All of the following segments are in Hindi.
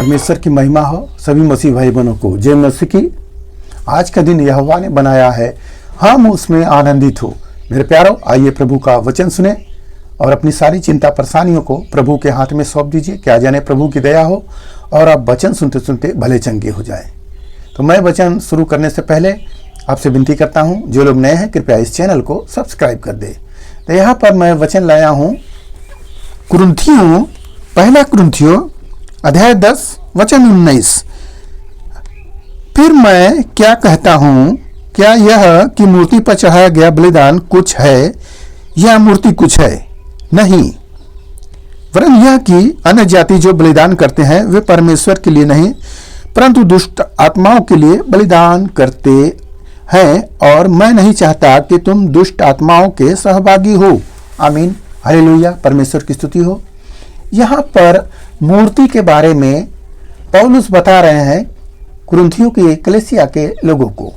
परमेश्वर की महिमा हो सभी मसीह भाई बहनों को जय मसीह की। आज का दिन यहोवा ने बनाया है, हम उसमें आनंदित हो। मेरे प्यारों, आइए प्रभु का वचन सुने और अपनी सारी चिंता परेशानियों को प्रभु के हाथ में सौंप दीजिए। क्या जाने प्रभु की दया हो और आप वचन सुनते सुनते भले चंगे हो जाए। तो मैं वचन शुरू करने से पहले आपसे विनती करता हूं, जो लोग नए हैं कृपया इस चैनल को सब्सक्राइब कर दे। तो यहाँ पर मैं वचन लाया हूँ पहला कुरिन्थियों अध्याय 10 वचन 19। फिर मैं क्या कहता हूँ, क्या यह कि मूर्ति पर चढ़ाया गया बलिदान कुछ है या मूर्ति कुछ है? नहीं, वरन यह कि अन्य जाति जो बलिदान करते हैं वे परमेश्वर के लिए नहीं परंतु दुष्ट आत्माओं के लिए बलिदान करते हैं, और मैं नहीं चाहता कि तुम दुष्ट आत्माओं के सहभागी हो। आमीन, हालेलुया, परमेश्वर की स्तुति हो। यहाँ पर मूर्ति के बारे में पौलुस बता रहे हैं कुरिन्थियों के कलीसिया के लोगों को।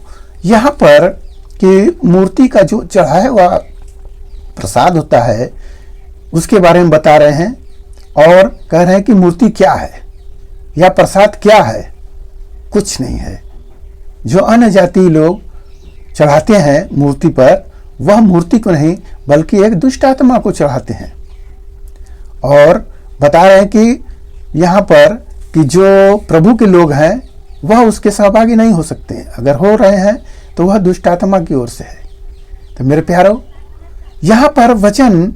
यहाँ पर कि मूर्ति का जो चढ़ाया हुआ प्रसाद होता है उसके बारे में बता रहे हैं और कह रहे हैं कि मूर्ति क्या है या प्रसाद क्या है। कुछ नहीं है। जो अन्य जाति लोग चढ़ाते हैं मूर्ति पर, वह मूर्ति को नहीं बल्कि एक दुष्ट आत्मा को चढ़ाते हैं। और बता रहे हैं कि यहाँ पर कि जो प्रभु के लोग हैं वह उसके सहभागी नहीं हो सकते। अगर हो रहे हैं तो वह दुष्ट आत्मा की ओर से है। तो मेरे प्यारों, यहाँ पर वचन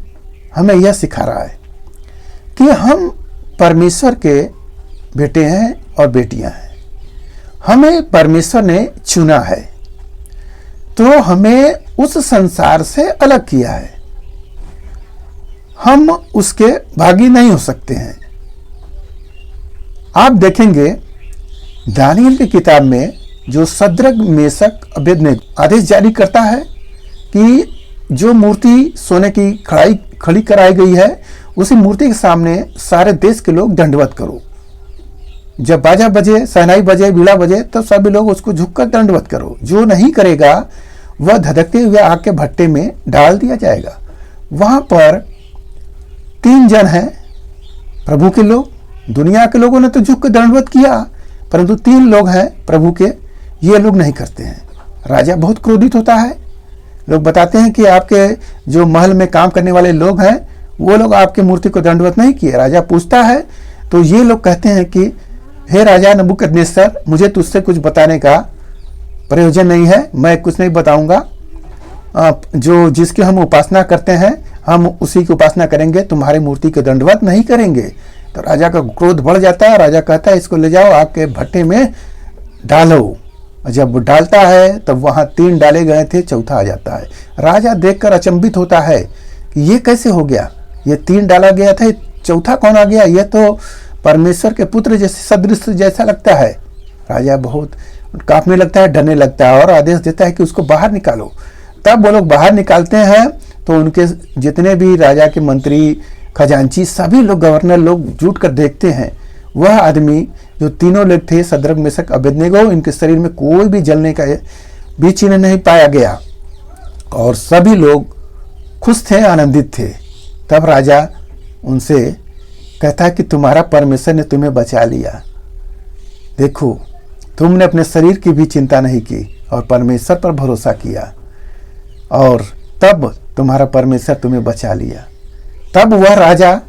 हमें यह सिखा रहा है कि हम परमेश्वर के बेटे हैं और बेटियां हैं। हमें परमेश्वर ने चुना है, तो हमें उस संसार से अलग किया है। हम उसके भागी नहीं हो सकते हैं। आप देखेंगे दानियल की किताब में जो सद्रक मेशक अबेदनगो आदेश जारी करता है कि जो मूर्ति सोने की खड़ी कराई गई है उसी मूर्ति के सामने सारे देश के लोग दंडवत करो। जब बाजा बजे, शहनाई बजे, बीड़ा बजे, तब सभी लोग उसको झुककर दंडवत करो। जो नहीं करेगा वह धधकते हुए आग के भट्टे में डाल दिया जाएगा। वहां पर 3 जन हैं प्रभु के लोग। दुनिया के लोगों ने तो झुक कर दंडवत किया, परंतु 3 लोग हैं प्रभु के, ये लोग नहीं करते हैं। राजा बहुत क्रोधित होता है। लोग बताते हैं कि आपके जो महल में काम करने वाले लोग हैं वो लोग आपकी मूर्ति को दंडवत नहीं किए। राजा पूछता है तो ये लोग कहते हैं कि हे राजा नबूकदनेस्सर, मुझे तुझसे कुछ बताने का प्रयोजन नहीं है, मैं कुछ नहीं बताऊंगा। जो जिसकी हम उपासना करते हैं हम उसी की उपासना करेंगे, तुम्हारी मूर्ति के दंडवत नहीं करेंगे। तो राजा का क्रोध बढ़ जाता है। राजा कहता है इसको ले जाओ आग के भट्टे में डालो। जब डालता है तब वहां 3 डाले गए थे, चौथा आ जाता है। राजा देखकर अचंभित होता है कि ये कैसे हो गया, ये 3 डाला गया था, चौथा कौन आ गया? ये तो परमेश्वर के पुत्र जैसे सदृश जैसा लगता है। राजा बहुत कांपने लगता है, डरने लगता है और आदेश देता है कि उसको बाहर निकालो। तब वो लोग बाहर निकालते हैं तो उनके जितने भी राजा के मंत्री, खजांची, सभी लोग, गवर्नर लोग जुट कर देखते हैं। वह आदमी जो 3 लोग थे, सद्रक मेशक अबेदनगो, इनके शरीर में कोई भी जलने का भी चिन्ह नहीं पाया गया और सभी लोग खुश थे, आनंदित थे। तब राजा उनसे कहता है कि तुम्हारा परमेश्वर ने तुम्हें बचा लिया। देखो, तुमने अपने शरीर की भी चिंता नहीं की और परमेश्वर पर भरोसा किया और तब तुम्हारा परमेश्वर तुम्हें बचा लिया। तब वह राजा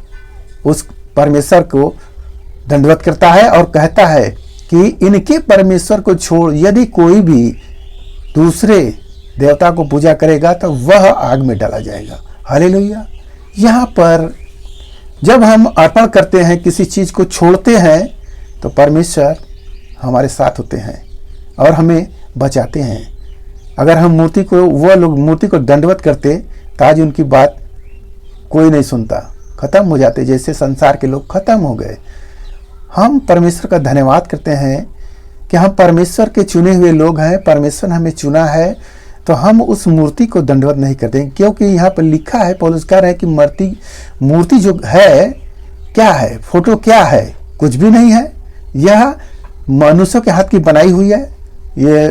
उस परमेश्वर को दंडवत करता है और कहता है कि इनके परमेश्वर को छोड़ यदि कोई भी दूसरे देवता को पूजा करेगा तो वह आग में डाला जाएगा। हालेलुया। यहाँ पर जब हम अर्पण करते हैं, किसी चीज को छोड़ते हैं, तो परमेश्वर हमारे साथ होते हैं और हमें बचाते हैं। अगर हम वो लोग मूर्ति को दंडवत करते तो आज उनकी बात कोई नहीं सुनता, खत्म हो जाते, जैसे संसार के लोग खत्म हो गए। हम परमेश्वर का धन्यवाद करते हैं कि हम परमेश्वर के चुने हुए लोग हैं। परमेश्वर ने हमें चुना है तो हम उस मूर्ति को दंडवत नहीं करते, क्योंकि यहाँ पर लिखा है, पौलुस कह रहे हैं कि मूर्ति जो है क्या है, फोटो क्या है? कुछ भी नहीं है। यह मनुष्यों के हाथ की बनाई हुई है। ये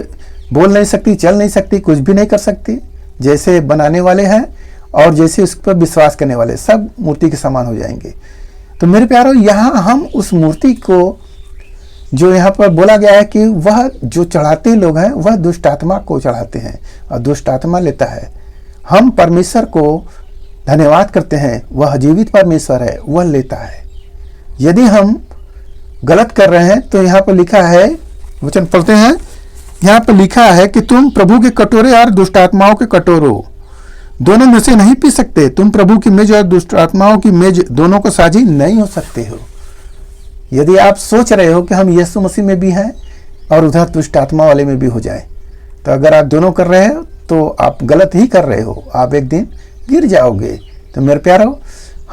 बोल नहीं सकती, चल नहीं सकती, कुछ भी नहीं कर सकती। जैसे बनाने वाले हैं और जैसे उस पर विश्वास करने वाले, सब मूर्ति के समान हो जाएंगे। तो मेरे प्यारों, यहाँ हम उस मूर्ति को जो यहाँ पर बोला गया है कि वह जो चढ़ाते लोग हैं वह दुष्ट आत्मा को चढ़ाते हैं और दुष्ट आत्मा लेता है। हम परमेश्वर को धन्यवाद करते हैं, वह जीवित परमेश्वर है, वह लेता है। यदि हम गलत कर रहे हैं तो यहाँ पर लिखा है, वचन पढ़ते हैं, यहाँ पर लिखा है कि तुम प्रभु के कटोरे और दुष्ट आत्माओं के कटोरों दोनों में से नहीं पी सकते। तुम प्रभु की मेज और दुष्ट आत्माओं की मेज दोनों को साझी नहीं हो सकते हो। यदि आप सोच रहे हो कि हम यीशु मसीह में भी हैं और उधर दुष्ट आत्मा वाले में भी हो जाए, तो अगर आप दोनों कर रहे हो तो आप गलत ही कर रहे हो, आप एक दिन गिर जाओगे। तो मेरे प्यारो,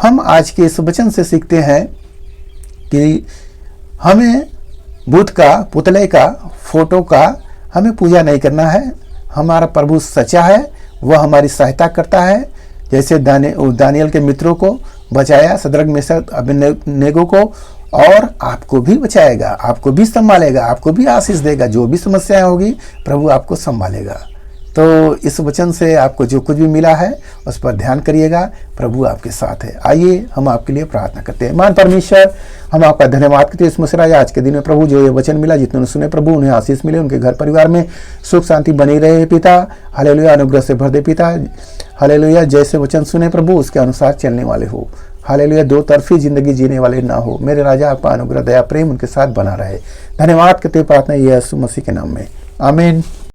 हम आज के इस वचन से सीखते हैं कि हमें बुद्ध का, पुतले का, फोटो का हमें पूजा नहीं करना है। हमारा प्रभु सच्चा है, वह हमारी सहायता करता है। जैसे दानियल के मित्रों को बचाया, सद्रक मेशक अबेदनगो को, और आपको भी बचाएगा, आपको भी संभालेगा, आपको भी आशीष देगा। जो भी समस्याएं होगी प्रभु आपको संभालेगा। तो इस वचन से आपको जो कुछ भी मिला है उस पर ध्यान करिएगा, प्रभु आपके साथ है। आइए हम आपके लिए प्रार्थना करते हैं। मान परमेश्वर, हम आपका धन्यवाद करते हैं इस मसीह आज के दिन में प्रभु जो ये वचन मिला, जितने सुने प्रभु उन्हें आशीष मिले, उनके घर परिवार में सुख शांति बनी रहे पिता। हालेलुया, अनुग्रह से भर दे पिता। हालेलुया, जैसे वचन सुने प्रभु उसके अनुसार चलने वाले हो। हालेलुया, दो तरफी जिंदगी जीने वाले ना हो। मेरे राजा, आपका अनुग्रह, दया, प्रेम उनके साथ बना रहे। धन्यवाद करते प्रार्थना यीशु मसीह के नाम में, आमीन।